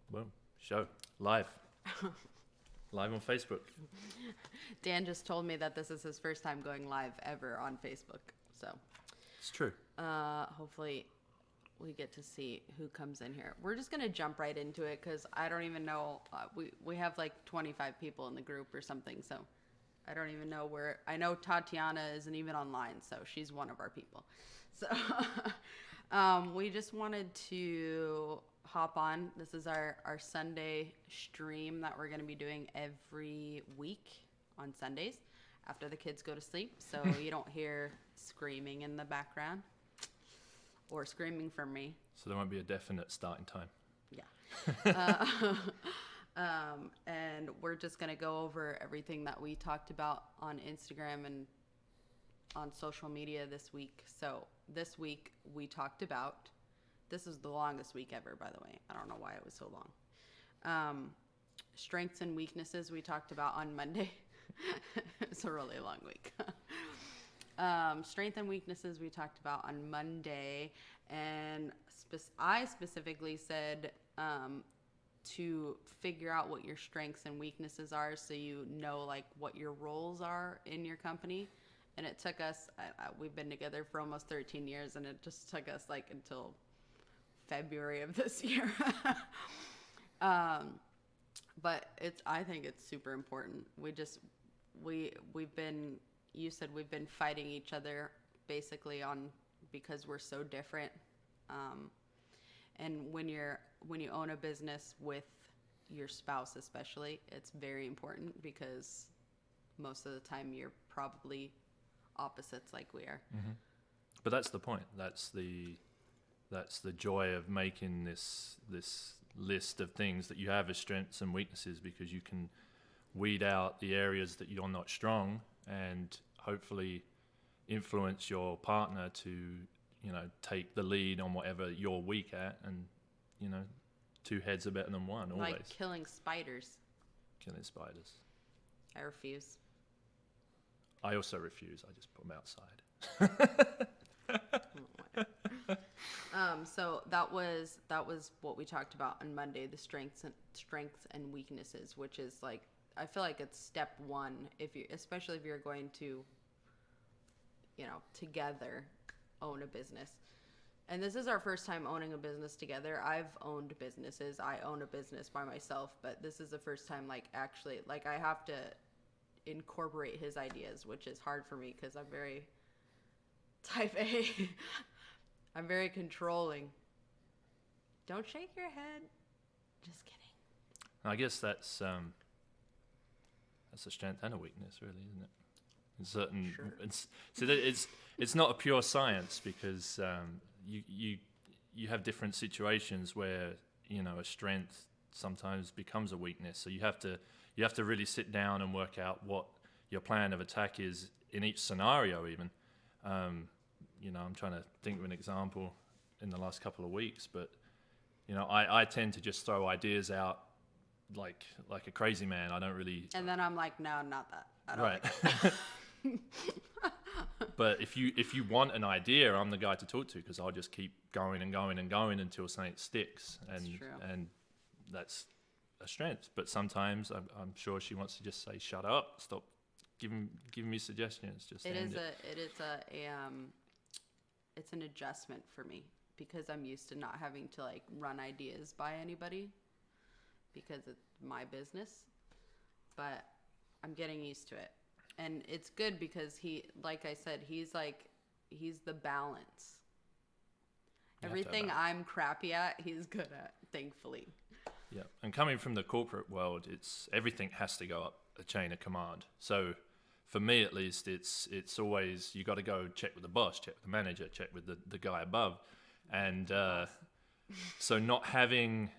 Boom. Show. Live. Live on Facebook. Dan just told me that this is his first time going live ever on Facebook. So It's true. hopefully we get to see who comes in here. We're just going to jump right into it because I don't even know. We have like 25 people in the group or something. So I don't even know where. I know Tatiana isn't even online. So she's one of our people. So we just wanted to hop on. This is our Sunday stream that we're going to be doing every week on Sundays after the kids go to sleep. So you don't hear screaming in the background or screaming from me. So there won't be a definite starting time. Yeah. And we're just going to go over everything that we talked about on Instagram and on social media this week. So this week we talked about, this is the longest week ever, by the way. I don't know why it was so long. Strengths and weaknesses we talked about on Monday. It's a really long week. Strength and weaknesses we talked about on Monday. And I specifically said to figure out what your strengths and weaknesses are so you know like what your roles are in your company. And it took us, we've been together for almost 13 years, and it just took us like until February of this year. But I think it's super important. We've been, you said we've been fighting each other basically because we're so different. And when you own a business with your spouse especially, it's very important because most of the time you're probably opposites like we are. Mm-hmm. But that's the point. That's the joy of making this list of things that you have as strengths and weaknesses, because you can weed out the areas that you're not strong and hopefully influence your partner to, take the lead on whatever you're weak at, and, two heads are better than one, always. Like killing spiders. Killing spiders. I refuse. I also refuse. I just put them outside. So that was what we talked about on Monday, the strengths and weaknesses, which is like, I feel like it's step one especially if you're going to, together own a business. And this is our first time owning a business together. I've owned businesses. I own a business by myself, but this is the first time actually I have to incorporate his ideas, which is hard for me because I'm very type A. I'm very controlling. Don't shake your head. Just kidding. I guess that's a strength and a weakness, really, isn't it? In certain, sure. It's not a pure science, because you have different situations where a strength sometimes becomes a weakness. So you have to really sit down and work out what your plan of attack is in each scenario. Even I'm trying to think of an example in the last couple of weeks, but I tend to just throw ideas out like a crazy man. I don't really. And then I'm like, no, not that. I don't right. Like that. But if you want an idea, I'm the guy to talk to, because I'll just keep going and going and going until something sticks, and that's a strength. But sometimes I'm sure she wants to just say, "Shut up! Stop giving me suggestions." Just it's an adjustment for me, because I'm used to not having to run ideas by anybody because it's my business. But I'm getting used to it. And it's good because like I said, he's the balance. Everything I'm crappy at, he's good at, thankfully. Yeah. And coming from the corporate world, everything has to go up a chain of command. So for me, at least, it's always, you got to go check with the boss, check with the manager, check with the guy above. And so not having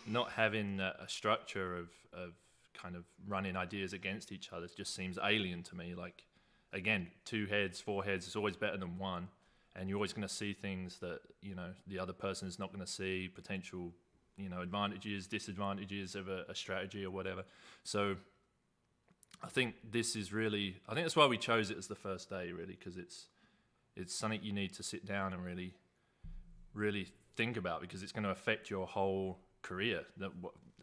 a structure of kind of running ideas against each other just seems alien to me. Like, again, 2 heads, 4 heads is always better than one, and you're always going to see things that the other person is not going to see, potential advantages, disadvantages of a strategy or whatever. So I think that's why we chose it as the first day, really, because it's something you need to sit down and really think about, because it's going to affect your whole career,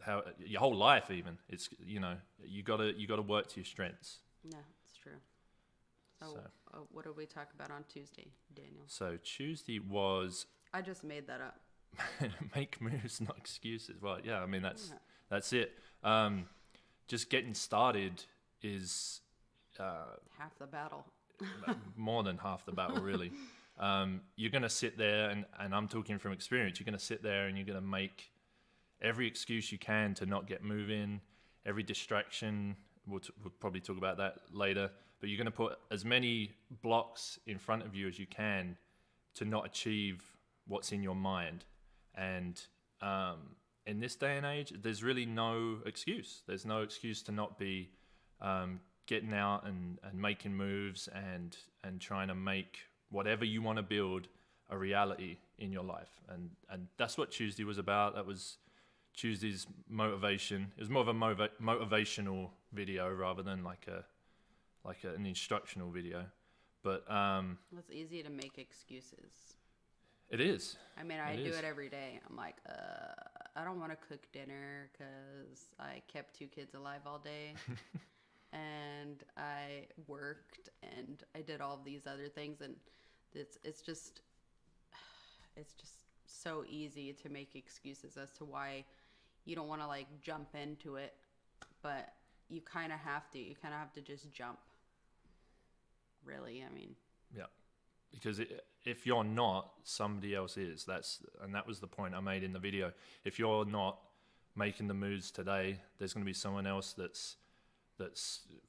how your whole life even. It's, you know, you gotta work to your strengths. Yeah, it's true. So, what did we talk about on Tuesday, Daniel? So Tuesday was I just made that up. make moves, not excuses. Well, yeah, I mean that's it. Just getting started is Half the battle. more than half the battle, really. You're going to sit there, and I'm talking from experience, you're going to sit there and you're going to make every excuse you can to not get moving, every distraction. We'll probably talk about that later. But you're going to put as many blocks in front of you as you can to not achieve what's in your mind. And in this day and age, there's really no excuse. There's no excuse to not be getting out and making moves and trying to make whatever you want to build a reality in your life. And that's what Tuesday was about. That was Tuesday's motivation. It was more of a motivational video rather than like an instructional video. But it's easy to make excuses. It is. I mean, I do it every day. I'm like, I don't want to cook dinner because I kept 2 kids alive all day. And I worked and I did all of these other things, and it's just so easy to make excuses as to why you don't want to like jump into it, but you kind of have to. You kind of have to just jump. Really, I mean. Yeah, because if you're not, somebody else is. And that was the point I made in the video. If you're not making the moves today, there's going to be someone else that's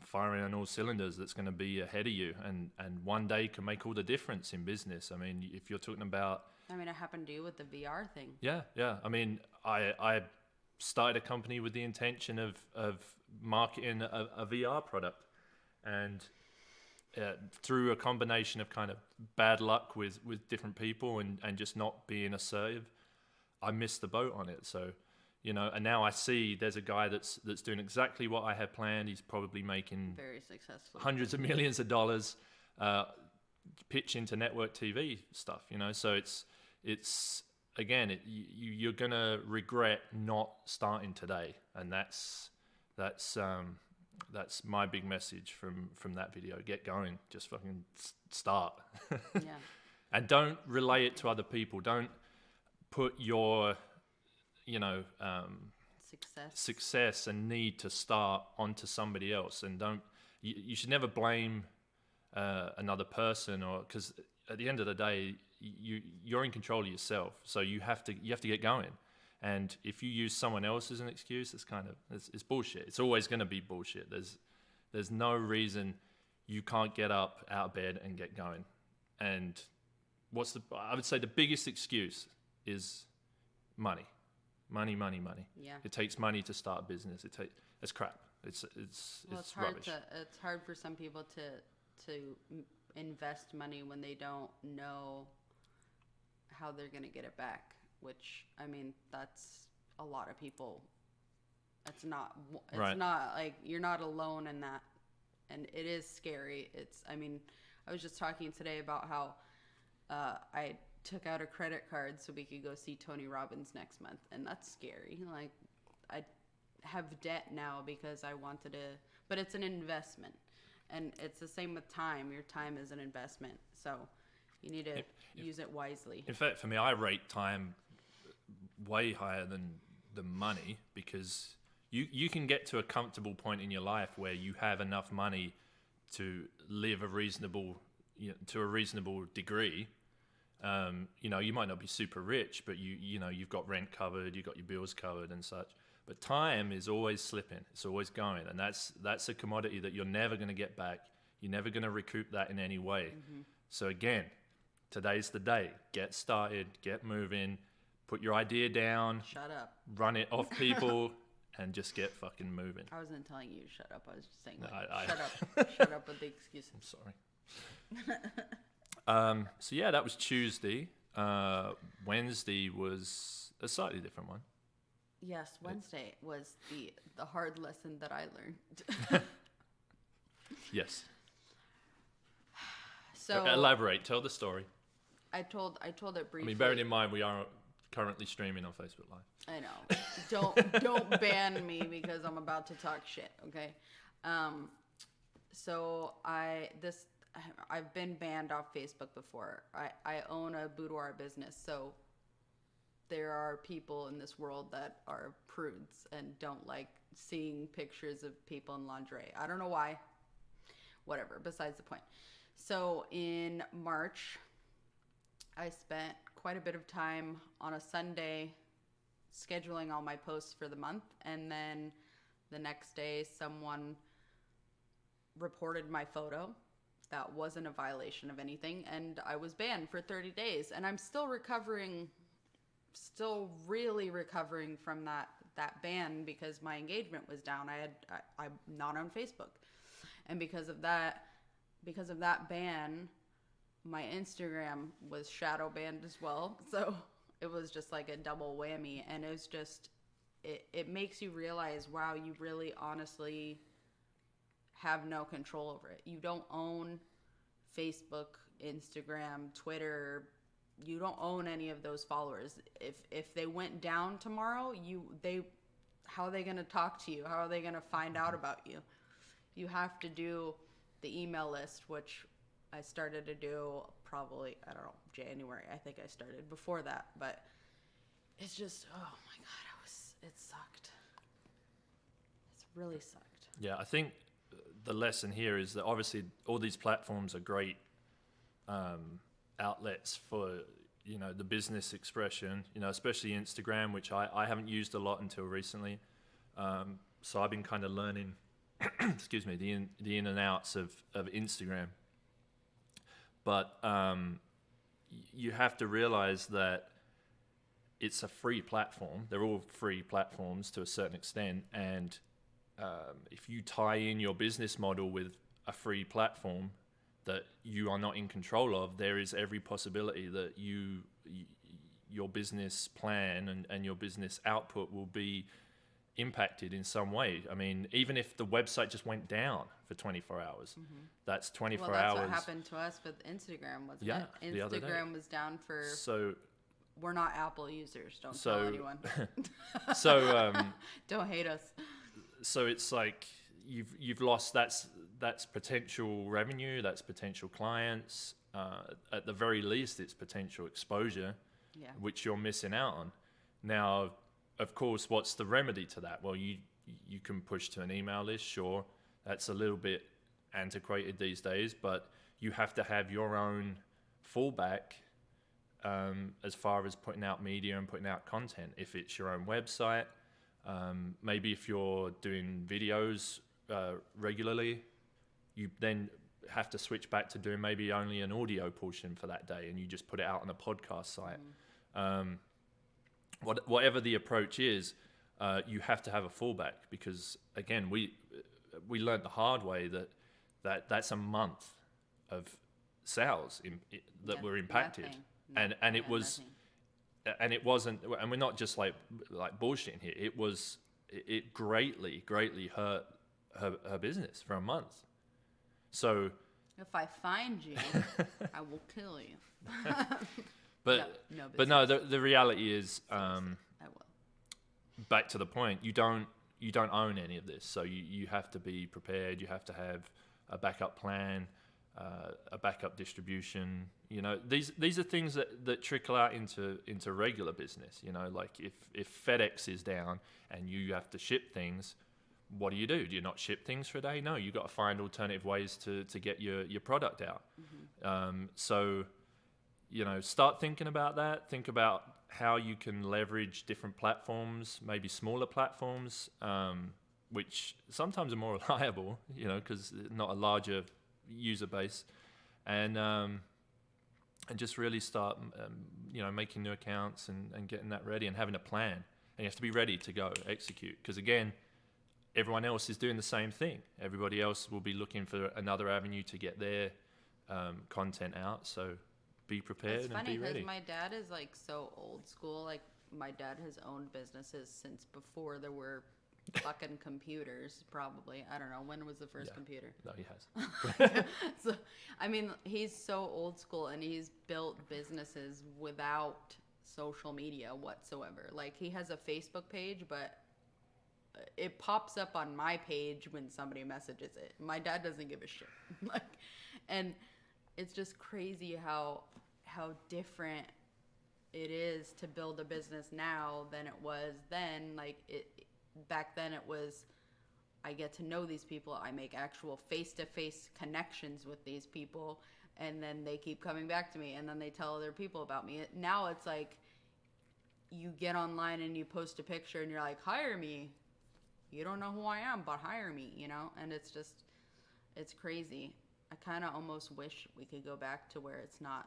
firing on all cylinders, that's going to be ahead of you, and one day can make all the difference in business. I mean, if you're talking about, I mean, it happened to you with the VR thing. Yeah. I mean, I started a company with the intention of marketing a VR product, and through a combination of kind of bad luck with different people and just not being assertive, I missed the boat on it. So, you know, and now I see there's a guy that's doing exactly what I had planned. He's probably making very successful hundreds of millions of dollars, pitching to network TV stuff. You know, so it's again, you're gonna regret not starting today, and that's my big message from that video. Get going, just fucking start. Yeah. And don't relay it to other people. Don't put your success and need to start onto somebody else, and you should never blame another person, or because at the end of the day you're in control of yourself, so you have to get going. And if you use someone else as an excuse, it's bullshit. It's always going to be bullshit. There's no reason you can't get up out of bed and get going. And I would say the biggest excuse is money. Money. Yeah. It takes money to start a business. It's crap. It's hard rubbish. It's hard for some people to invest money when they don't know how they're going to get it back, which, I mean, that's a lot of people. It's not like you're not alone in that, and it is scary. I mean, I was just talking today about how I took out a credit card so we could go see Tony Robbins next month, and that's scary. Like, I have debt now because I wanted to, but it's an investment, and it's the same with time. Your time is an investment, so you need to use it wisely. In fact, for me, I rate time way higher than the money, because you can get to a comfortable point in your life where you have enough money to live to a reasonable degree. You might not be super rich, but you've got rent covered, you've got your bills covered and such. But time is always slipping. It's always going. And that's a commodity that you're never going to get back. You're never going to recoup that in any way. Mm-hmm. So again, today's the day. Get started, get moving, put your idea down. Shut up. Run it off people and just get fucking moving. I wasn't telling you to shut up. I was just saying, shut up. Shut up with the excuses. I'm sorry. So yeah, that was Tuesday. Wednesday was a slightly different one. Yes, Wednesday was the hard lesson that I learned. Yes. So elaborate. Tell the story. I told it briefly. I mean, bearing in mind we are Currently streaming on Facebook Live. I know. Don't ban me because I'm about to talk shit. Okay. So I've been banned off Facebook before. I own a boudoir business, so there are people in this world that are prudes and don't like seeing pictures of people in lingerie. I don't know why. Whatever, besides the point. So in March, I spent quite a bit of time on a Sunday scheduling all my posts for the month, and then the next day someone reported my photo. That wasn't a violation of anything, and I was banned for 30 days, and I'm still really recovering from that ban because my engagement was down. I'm not on Facebook, and because of that ban, my Instagram was shadow banned as well. So it was just like a double whammy, and it was just it makes you realize, wow, you really honestly have no control over it. You don't own Facebook, Instagram, Twitter. You don't own any of those followers. If they went down tomorrow, how are they going to talk to you? How are they going to find out about you? You have to do the email list, which I started to do probably, I don't know, January. I think I started before that, but it's just, oh my God, it sucked. It's really sucked. Yeah, I think the lesson here is that obviously all these platforms are great outlets for, the business expression, especially Instagram, which I haven't used a lot until recently. So I've been kind of learning, excuse me, the in and outs of Instagram. But you have to realize that it's a free platform. They're all free platforms to a certain extent. And if you tie in your business model with a free platform that you are not in control of, there is every possibility that your business plan and your business output will be impacted in some way. I mean, even if the website just went down for 24 hours, that's 24 hours. Well, that's what happened to us with Instagram, wasn't it? The other day. Instagram was down for... So we're not Apple users. Don't tell anyone. Don't hate us. So it's like you've lost that's potential revenue, that's potential clients. At the very least, it's potential exposure, which you're missing out on. Now, of course, what's the remedy to that? Well, you can push to an email list, sure. That's a little bit antiquated these days, but you have to have your own fallback as far as putting out media and putting out content. If it's your own website, maybe if you're doing videos regularly, you then have to switch back to doing maybe only an audio portion for that day, and you just put it out on a podcast site. Whatever the approach is, you have to have a fallback, because again, we learned the hard way that's a month of sales that were impacted, and it was, and it wasn't, and we're not just like bullshitting here. It greatly hurt her business for a month. So if I find you, I will kill you. But the reality is, I will. Back to the point, you don't own any of this, so you have to be prepared. You have to have a backup plan, a backup distribution. These are things that trickle out into regular business. Like if FedEx is down and you have to ship things, what do? Do you not ship things for a day? No, you've got to find alternative ways to get your product out. So start thinking about that. Think about how you can leverage different platforms, maybe smaller platforms, which sometimes are more reliable, because not a larger user base, and just really start, making new accounts and getting that ready and having a plan. And you have to be ready to go execute, because again, everyone else is doing the same thing. Everybody else will be looking for another avenue to get their content out. So be prepared and be ready. It's funny because my dad is like so old school. Like my dad has owned businesses since before there were fucking computers, probably. I don't know. When was the first computer? No, he has. So, I mean, he's so old school, and he's built businesses without social media whatsoever. Like, he has a Facebook page, but it pops up on my page when somebody messages it. My dad doesn't give a shit. Like, and it's just crazy how different it is to build a business now than it was then. Like, back then it was, I get to know these people, I make actual face-to-face connections with these people, and then they keep coming back to me, and then they tell other people about me. Now it's like, you get online and you post a picture and you're like, hire me. You don't know who I am, but hire me, you know? And it's just, it's crazy. I kind of almost wish we could go back to where it's not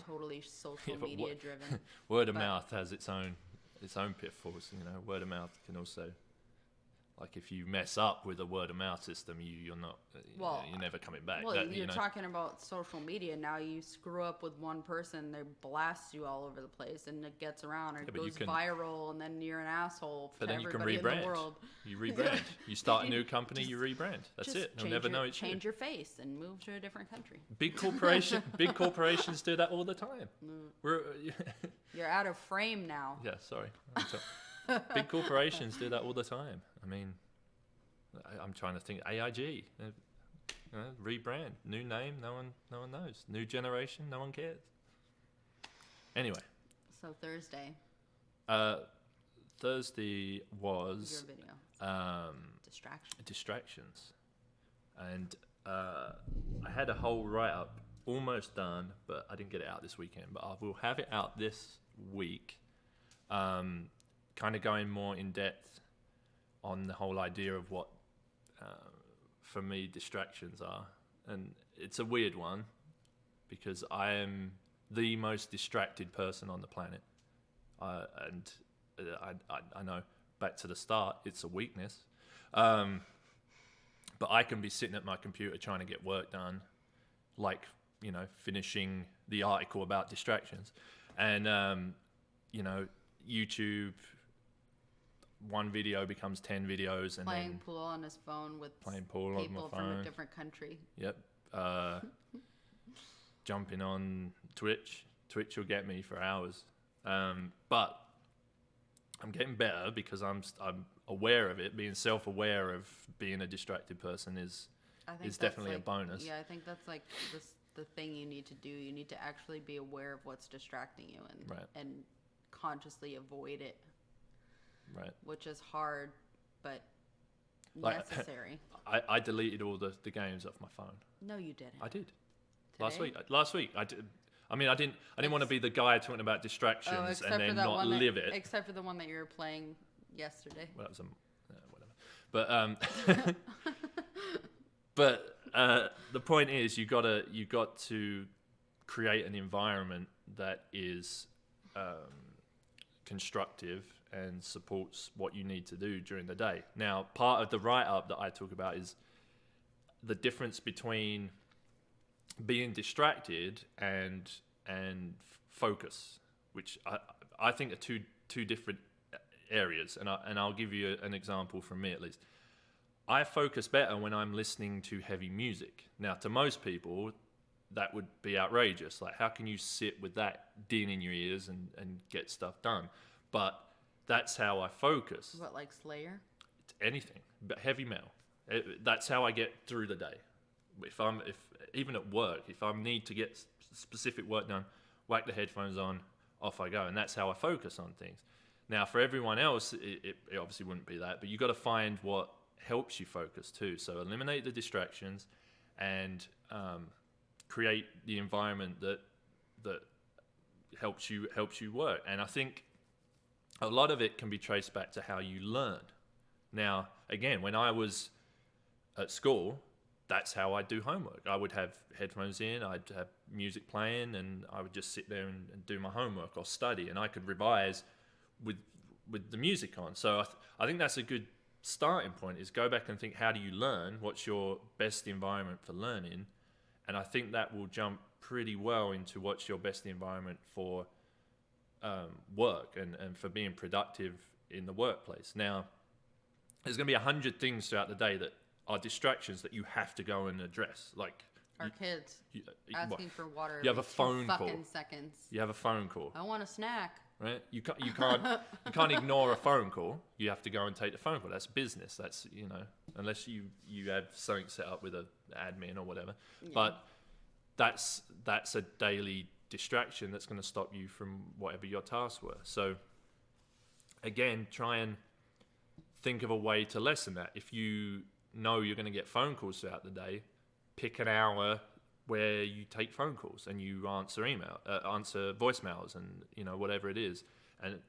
totally social media driven. Word of mouth has its own pitfalls, you know. Word of mouth can also, like, if you mess up with a word of mouth system, you're not, you're never coming back. Well, you're talking about social media now. You screw up with one person, they blast you all over the place, and it gets around, or it goes viral, and then you're an asshole to everybody in the world. You rebrand. You start a new company, you rebrand. That's it. They'll never know it's you. Change your face and move to a different country. Big corporations do that all the time. You're out of frame now. Yeah, sorry. Big corporations do that all the time. I mean, I'm trying to think. AIG, rebrand, new name, no one knows. New generation, no one cares. Anyway. So Thursday. Thursday was your video. Distractions, and I had a whole write-up almost done, but I didn't get it out this weekend. But I will have it out this week. Kind of going more in depth on the whole idea of what, for me, distractions are. And it's a weird one because I am the most distracted person on the planet. And I know, back to the start, it's a weakness. But I can be sitting at my computer trying to get work done, like, you know, finishing the article about distractions. And, you know, YouTube, one video becomes 10 videos, and playing pool on his phone with people from a different country. Yep. Jumping on Twitch will get me for hours. But I'm getting better because I'm aware of it. Being self-aware of being a distracted person is definitely like, a bonus. Yeah, I think that's like the thing you need to do. You need to actually be aware of what's distracting you and consciously avoid it. Right. Which is hard, but necessary. I deleted all the games off my phone. No, you didn't. I did. Today? Last week I did. I mean, I didn't want to be the guy talking about distractions and then not live it. Except for the one that you were playing yesterday. Well, that was whatever. But the point is, you got to create an environment that is constructive and supports what you need to do during the day. Now, part of the write-up that I talk about is the difference between being distracted and focus, which I think are two different areas. And I'll give you an example from me at least. I focus better when I'm listening to heavy music. Now, to most people, that would be outrageous. Like, how can you sit with that din in your ears and get stuff done? But that's how I focus. What, like Slayer? It's anything, but heavy metal. That's how I get through the day. If even at work, if I need to get specific work done, whack the headphones on, off I go, and that's how I focus on things. Now, for everyone else, it obviously wouldn't be that, but you got to find what helps you focus too. So eliminate the distractions and create the environment that helps you work. And I think a lot of it can be traced back to how you learn. Now, again, when I was at school, that's how I do homework. I would have headphones in, I'd have music playing, and I would just sit there and do my homework or study, and I could revise with the music on. So I think that's a good starting point, is go back and think, how do you learn? What's your best environment for learning? And I think that will jump pretty well into what's your best environment for work and for being productive in the workplace. Now, there's going to be 100 things throughout the day that are distractions that you have to go and address. Like, Our kids You, asking for water. you have a every 2 phone call. fucking seconds. You have a phone call, I want a snack. right? You can't ignore a phone call. You have to go and take the phone call. That's business. That's, unless you have something set up with an admin or whatever. Yeah. But that's a daily distraction that's going to stop you from whatever your tasks were. So again, try and think of a way to lessen that. If you know you're going to get phone calls throughout the day, pick an hour where you take phone calls and you answer voicemails and whatever it is,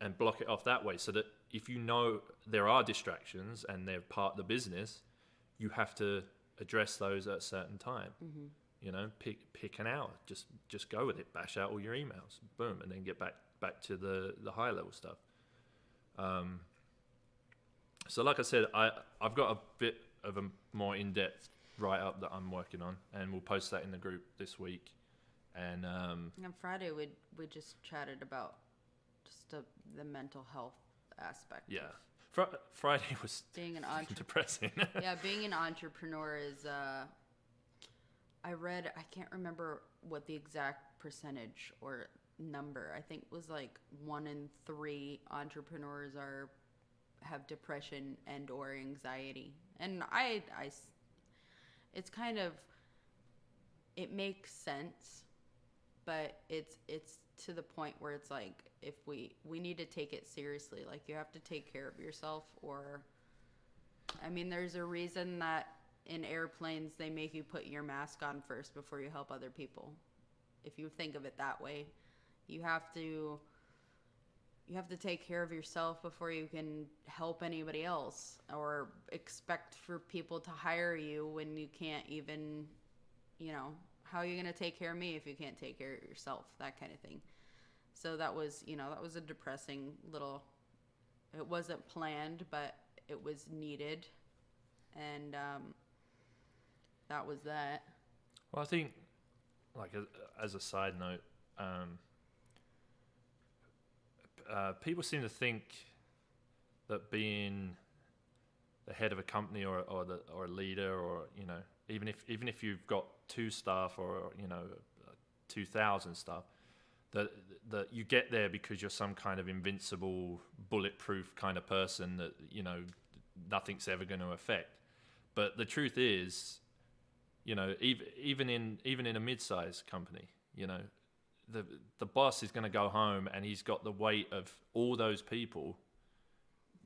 and block it off that way, so that if you know there are distractions and they're part of the business, you have to address those at a certain time. Pick an hour, just go with it, bash out all your emails, boom, and then get back to the high level stuff. So like I said, I've got a bit of a more in-depth write-up that I'm working on, and we'll post that in the group this week. And on Friday we just chatted about just the mental health aspect. Yeah. Friday was being depressing. Yeah, being an entrepreneur is I read, I can't remember what the exact percentage or number. I think it was like 1 in 3 entrepreneurs have depression and or anxiety. And I it's kind of, it makes sense, but it's to the point where it's like, if we need to take it seriously. Like, you have to take care of yourself, or there's a reason that in airplanes they make you put your mask on first before you help other people. If you think of it that way, you have to take care of yourself before you can help anybody else, or expect for people to hire you when you can't even, how are you going to take care of me if you can't take care of yourself? That kind of thing. So that was a depressing little, it wasn't planned, but it was needed. And that was that. Well, I think, like, as a side note, people seem to think that being the head of a company or a leader, or even if you've got 2 staff or 2,000 staff, that you get there because you're some kind of invincible, bulletproof kind of person that nothing's ever going to affect. But the truth is, even in a mid-sized company, the boss is going to go home and he's got the weight of all those people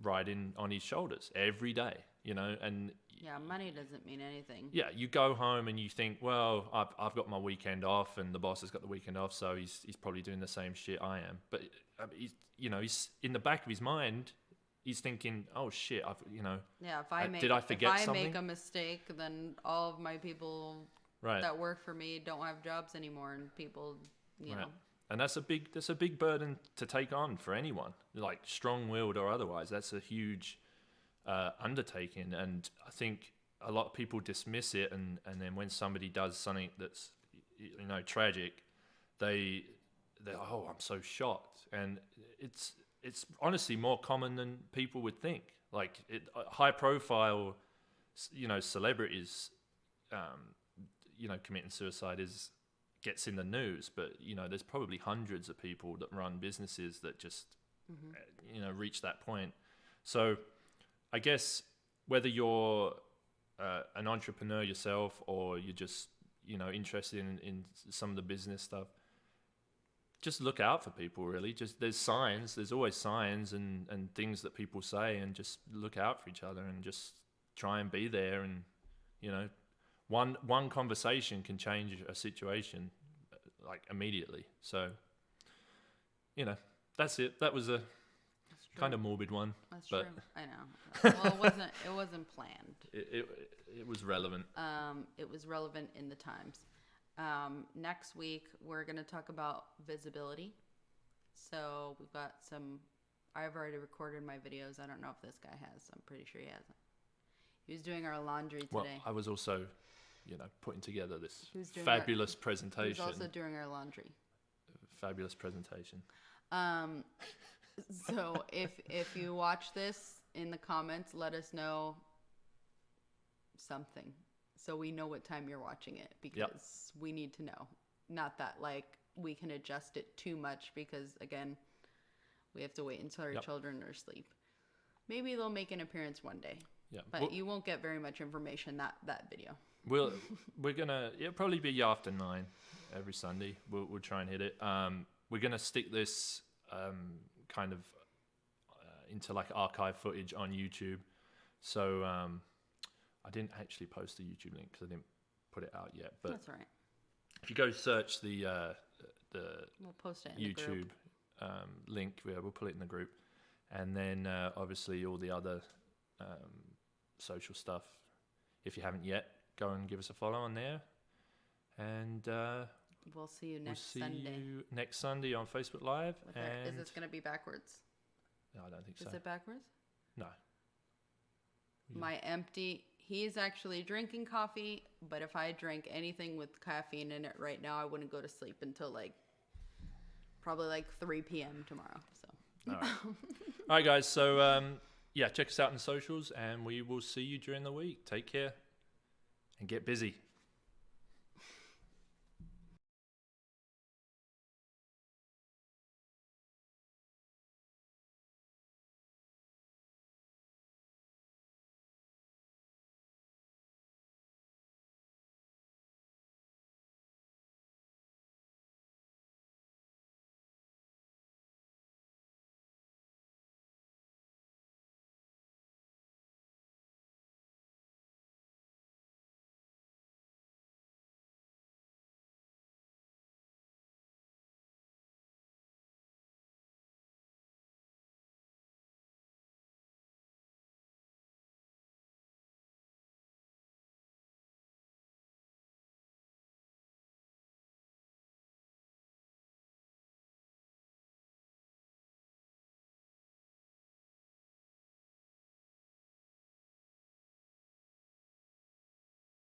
riding on his shoulders every day, and yeah, money doesn't mean anything. Yeah, you go home and you think, well, I've got my weekend off, and the boss has got the weekend off, so he's probably doing the same shit I am. But he's in the back of his mind, he's thinking, oh shit, yeah, did I forget something? If I make a mistake, then all of my people that work for me don't have jobs anymore, and people, know. And that's a big burden to take on for anyone, like strong-willed or otherwise. That's a huge undertaking, and I think a lot of people dismiss it, and then when somebody does something that's tragic, they're oh, I'm so shocked. And it's honestly more common than people would think. Like, high profile celebrities committing suicide gets in the news, but there's probably hundreds of people that run businesses that just reach that point. So I guess whether you're an entrepreneur yourself, or you're just interested in some of the business stuff, just look out for people, really. There's always signs and things that people say, and just look out for each other and just try and be there. And one conversation can change a situation like immediately. So that's it. That was a kind of morbid one. That's true. I know. Well, it wasn't planned. It was relevant. It was relevant in the times. Next week we're going to talk about visibility. So we've got I've already recorded my videos. I don't know if this guy has. I'm pretty sure he hasn't. He was doing our laundry today. Well, I was also, putting together this fabulous presentation. He was also doing our laundry. Fabulous presentation. So if you watch this, in the comments, let us know something. so we know what time you're watching it, because we need to know. Not that like we can adjust it too much, because again, we have to wait until our children are asleep. Maybe they'll make an appearance one day. Yeah, but you won't get very much information that video. We're gonna it'll probably be after 9 every Sunday. We'll try and hit it. We're gonna stick this kind of into like archive footage on YouTube. So I didn't actually post the YouTube link because I didn't put it out yet. But that's all right. If you go search the we'll post it in YouTube the group. Link, we'll put it in the group, and then obviously all the other social stuff. If you haven't yet, go and give us a follow on there, and we'll see you next Sunday. You next Sunday on Facebook Live. Is this going to be backwards? No, I don't think so. Is it backwards? No. He's actually drinking coffee, but if I drank anything with caffeine in it right now, I wouldn't go to sleep until probably 3 p.m. tomorrow. So. All right, guys. So check us out on the socials, and we will see you during the week. Take care and get busy.